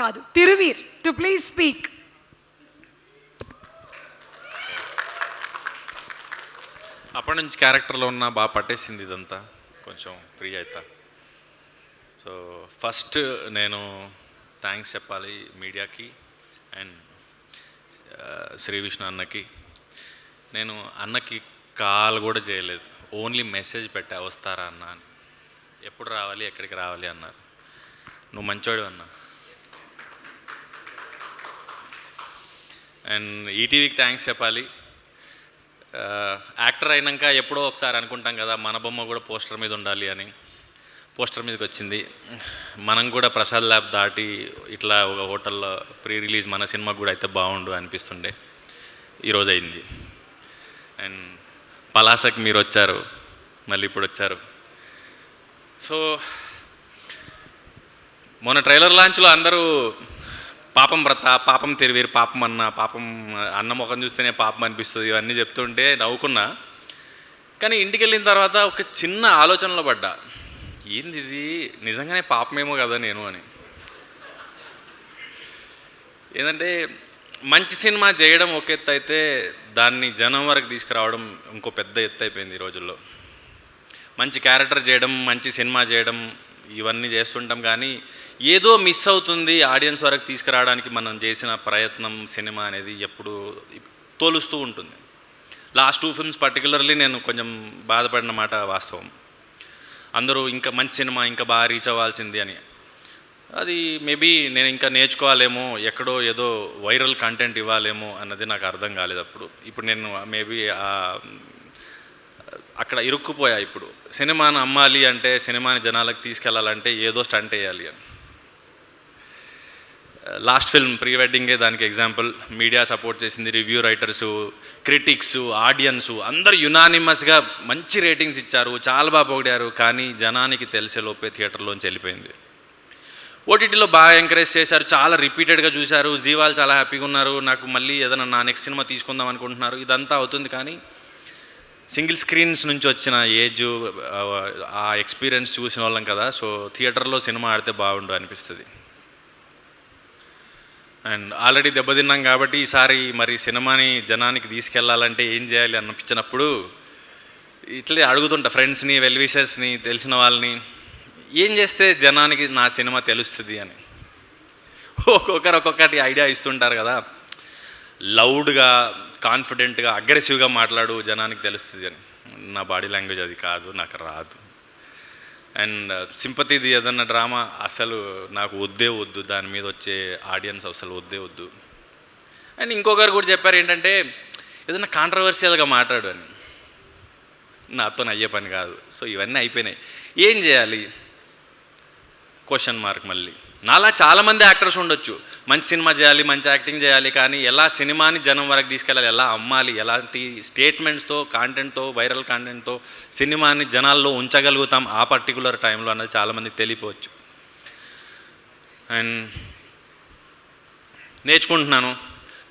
కాదు, Thiruveer to please speak. అప్పటి నుంచి క్యారెక్టర్లో ఉన్న బాగా పట్టేసింది ఇదంతా, కొంచెం ఫ్రీ అవుతా. సో ఫస్ట్ నేను థ్యాంక్స్ చెప్పాలి మీడియాకి అండ్ శ్రీ విష్ణు అన్నకి. నేను అన్నకి కాల్ కూడా చేయలేదు, ఓన్లీ మెసేజ్ పెట్టా వస్తారా అన్న అని. ఎప్పుడు రావాలి, ఎక్కడికి రావాలి అన్నారు. నువ్వు మంచోడు అన్న. అండ్ ఈటీవీకి థ్యాంక్స్ చెప్పాలి. యాక్టర్ అయినాక ఎప్పుడో ఒకసారి అనుకుంటాం కదా మన బొమ్మ కూడా పోస్టర్ మీద ఉండాలి అని. పోస్టర్ మీదకి వచ్చింది. మనం కూడా ప్రసాద్ ల్యాబ్ దాటి ఇట్లా ఒక హోటల్లో ప్రీ రిలీజ్ మన సినిమాకి కూడా అయితే బాగుండు అనిపిస్తుండే. ఈరోజు అయింది. అండ్ పలాసకి మీరు వచ్చారు, మళ్ళీ ఇప్పుడు వచ్చారు. సో మొన్న ట్రైలర్ లాంచ్లో అందరూ పాపం వ్రత, పాపం తిరువీరు, పాపం అన్న, పాపం అన్న ముఖం చూస్తేనే పాపం అనిపిస్తుంది, ఇవన్నీ చెప్తుంటే నవ్వుకున్నా. కానీ ఇంటికి వెళ్ళిన తర్వాత ఒక చిన్న ఆలోచనలో పడ్డా, ఏంది ఇది నిజంగానే పాపమేమో కదా నేను అని. ఏంటంటే మంచి సినిమా చేయడం ఒక ఎత్తు అయితే, దాన్ని జనం వరకు తీసుకురావడం ఇంకో పెద్ద ఎత్తు అయిపోయింది ఈ రోజుల్లో. మంచి క్యారెక్టర్ చేయడం, మంచి సినిమా చేయడం, ఇవన్నీ చేస్తుంటాం కానీ ఏదో మిస్ అవుతుంది ఆడియన్స్ వరకు తీసుకురావడానికి మనం చేసిన ప్రయత్నం. సినిమా అనేది ఎప్పుడు తోలుస్తూ ఉంటుంది. లాస్ట్ 2 ఫిల్మ్స్ పర్టికులర్లీ నేను కొంచెం బాధపడిన మాట వాస్తవం. అందరూ ఇంకా మంచి సినిమా, ఇంకా బాగా రీచ్ అవ్వాల్సింది అని. అది మేబీ నేను ఇంకా నేర్చుకోవాలేమో, ఎక్కడో ఏదో వైరల్ కంటెంట్ ఇవ్వాలేమో అన్నది నాకు అర్థం కాలేదు అప్పుడు. ఇప్పుడు నేను మేబీ అక్కడ ఇరుక్కుపోయా. ఇప్పుడు సినిమాని అమ్మాలి అంటే, సినిమాని జనాలకు తీసుకెళ్ళాలంటే ఏదో స్టంట్ వేయాలి అని. లాస్ట్ ఫిల్మ్ ప్రీ వెడ్డింగే దానికి ఎగ్జాంపుల్. మీడియా సపోర్ట్ చేసింది, రివ్యూ రైటర్సు, క్రిటిక్స్, ఆడియన్సు అందరూ యునానిమస్గా మంచి రేటింగ్స్ ఇచ్చారు, చాలా బాగా పొగిడారు. కానీ జనానికి తెలిసే లోపే థియేటర్లోంచి వెళ్ళిపోయింది. ఓటీటీలో బాగా ఎంకరేజ్ చేశారు, చాలా రిపీటెడ్గా చూశారు, జీవాలు చాలా హ్యాపీగా ఉన్నారు, నాకు మళ్ళీ ఏదైనా నా నెక్స్ట్ సినిమా తీసుకుందాం అనుకుంటున్నారు. ఇదంతా అవుతుంది కానీ సింగిల్ స్క్రీన్స్ నుంచి వచ్చిన ఏజ్, ఆ ఎక్స్పీరియన్స్ చూసిన వాళ్ళం కదా. సో థియేటర్లో సినిమా ఆడితే బాగుండు అనిపిస్తుంది. అండ్ ఆల్రెడీ దెబ్బతిన్నాం కాబట్టి ఈసారి మరి సినిమాని జనానికి తీసుకెళ్లాలంటే ఏం చేయాలి అనిపించినప్పుడు ఇట్లే అడుగుతుంటా ఫ్రెండ్స్ని, వెల్ విషర్స్ని, తెలిసిన వాళ్ళని, ఏం చేస్తే జనానికి నా సినిమా తెలుస్తుంది అని. ఒక్కొక్కరు ఒక్కొక్కటి ఐడియా ఇస్తుంటారు కదా. లౌడ్గా, కాన్ఫిడెంట్గా, అగ్రెసివ్గా మాట్లాడు జనానికి తెలుస్తుంది అని. నా బాడీ లాంగ్వేజ్ అది కాదు, నాకు రాదు. అండ్ సింపతిది ఏదన్నా డ్రామా అసలు నాకు వద్దే వద్దు, దాని మీద వచ్చే ఆడియన్స్ అసలు వద్దే వద్దు. అండ్ ఇంకొకరు కూడా చెప్పారు ఏంటంటే, ఏదైనా కాంట్రవర్షియల్గా మాట్లాడు అని. నాతో అయ్యే పని కాదు. సో ఇవన్నీ అయిపోయినాయి. ఏం చేయాలి? Question mark. మళ్ళీ నాలా చాలామంది యాక్టర్స్ ఉండొచ్చు, మంచి సినిమా చేయాలి, మంచి యాక్టింగ్ చేయాలి, కానీ ఎలా సినిమాని జనం వరకు తీసుకెళ్ళాలి, ఎలా అమ్మాలి, ఎలాంటి స్టేట్మెంట్స్తో, కాంటెంట్తో, వైరల్ కాంటెంట్తో సినిమాని జనాల్లో ఉంచగలుగుతాం ఆ పర్టికులర్ టైంలో అన్నది చాలామందికి తెలియపోవచ్చు. అండ్ నేర్చుకుంటున్నాను,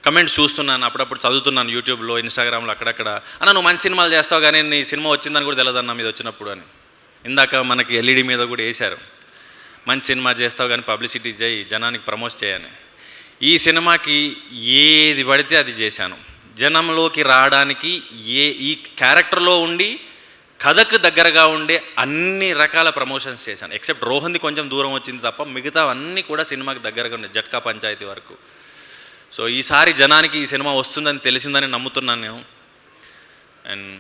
కమెంట్స్ చూస్తున్నాను, అప్పుడప్పుడు చదువుతున్నాను యూట్యూబ్లో, ఇన్స్టాగ్రామ్లో, అక్కడక్కడ. అన్న నువ్వు మంచి సినిమాలు చేస్తావు కానీ నీ సినిమా వచ్చిందని కూడా తెలియదు అన్న మీద వచ్చినప్పుడు అని. ఇందాక మనకి ఎల్ఈడి మీద కూడా వేశారు, మంచి సినిమా చేస్తావు కానీ పబ్లిసిటీ చేయి, జనానికి ప్రమోట్ చేయని. ఈ సినిమాకి ఏది పడితే అది చేశాను. జనంలోకి రావడానికి ఈ క్యారెక్టర్లో ఉండి కథకు దగ్గరగా ఉండే అన్ని రకాల ప్రమోషన్స్ చేశాను. ఎక్సెప్ట్ రోహన్ది కొంచెం దూరం వచ్చింది తప్ప మిగతా అన్నీ కూడా సినిమాకి దగ్గరగా ఉండే, జట్కా పంచాయతీ వరకు. సో ఈసారి జనానికి ఈ సినిమా వస్తుందని తెలిసిందని నమ్ముతున్నాను నేను. అండ్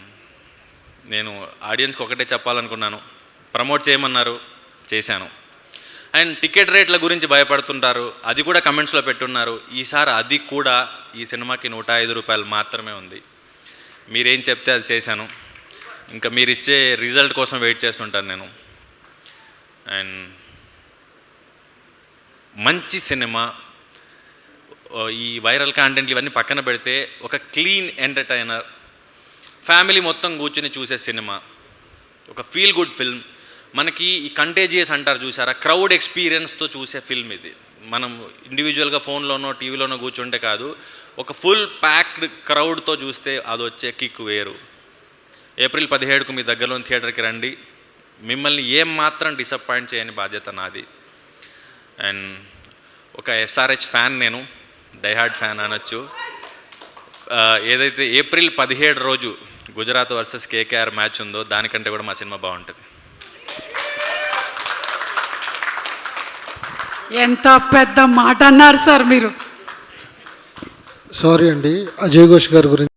నేను ఆడియన్స్కి ఒకటే చెప్పాలనుకున్నాను, ప్రమోట్ చేయమన్నారు, చేశాను. అండ్ టికెట్ రేట్ల గురించి భయపడుతుంటారు, అది కూడా కమెంట్స్లో పెట్టున్నారు. ఈసారి అది కూడా ఈ సినిమాకి 105 రూపాయలు మాత్రమే ఉంది. మీరేం చెప్తే అది చేశాను. ఇంకా మీరు ఇచ్చే రిజల్ట్ కోసం వెయిట్ చేస్తుంటాను నేను. అండ్ మంచి సినిమా, ఈ వైరల్ కాంటెంట్లు ఇవన్నీ పక్కన పెడితే ఒక క్లీన్ ఎంటర్టైనర్, ఫ్యామిలీ మొత్తం కూర్చుని చూసే సినిమా, ఒక ఫీల్ గుడ్ ఫిల్మ్. మనకి ఈ కంటేజియస్ అంటారు చూసారా, క్రౌడ్ ఎక్స్పీరియన్స్తో చూసే ఫిల్మ్ ఇది. మనం ఇండివిజువల్గా ఫోన్లోనో టీవీలోనో కూర్చుంటే కాదు, ఒక ఫుల్ ప్యాక్డ్ క్రౌడ్తో చూస్తే అది వచ్చే కిక్ వేరు. ఏప్రిల్ 17కు మీ దగ్గరలోని థియేటర్కి రండి. మిమ్మల్ని ఏం మాత్రం డిసప్పాయింట్ చేయని బాధ్యత నాది. అండ్ ఒక ఎస్ఆర్హెచ్ ఫ్యాన్, నేను డైహార్డ్ ఫ్యాన్ అనొచ్చు. ఏదైతే ఏప్రిల్ 17 రోజు గుజరాత్ వర్సెస్ కేకేఆర్ మ్యాచ్ ఉందో దానికంటే కూడా మా సినిమా బాగుంటుంది. ఎంత పెద్ద మాట అన్నారు సార్ మీరు. సారీ అండి, అజయ్ ఘోష్ గారి గురించి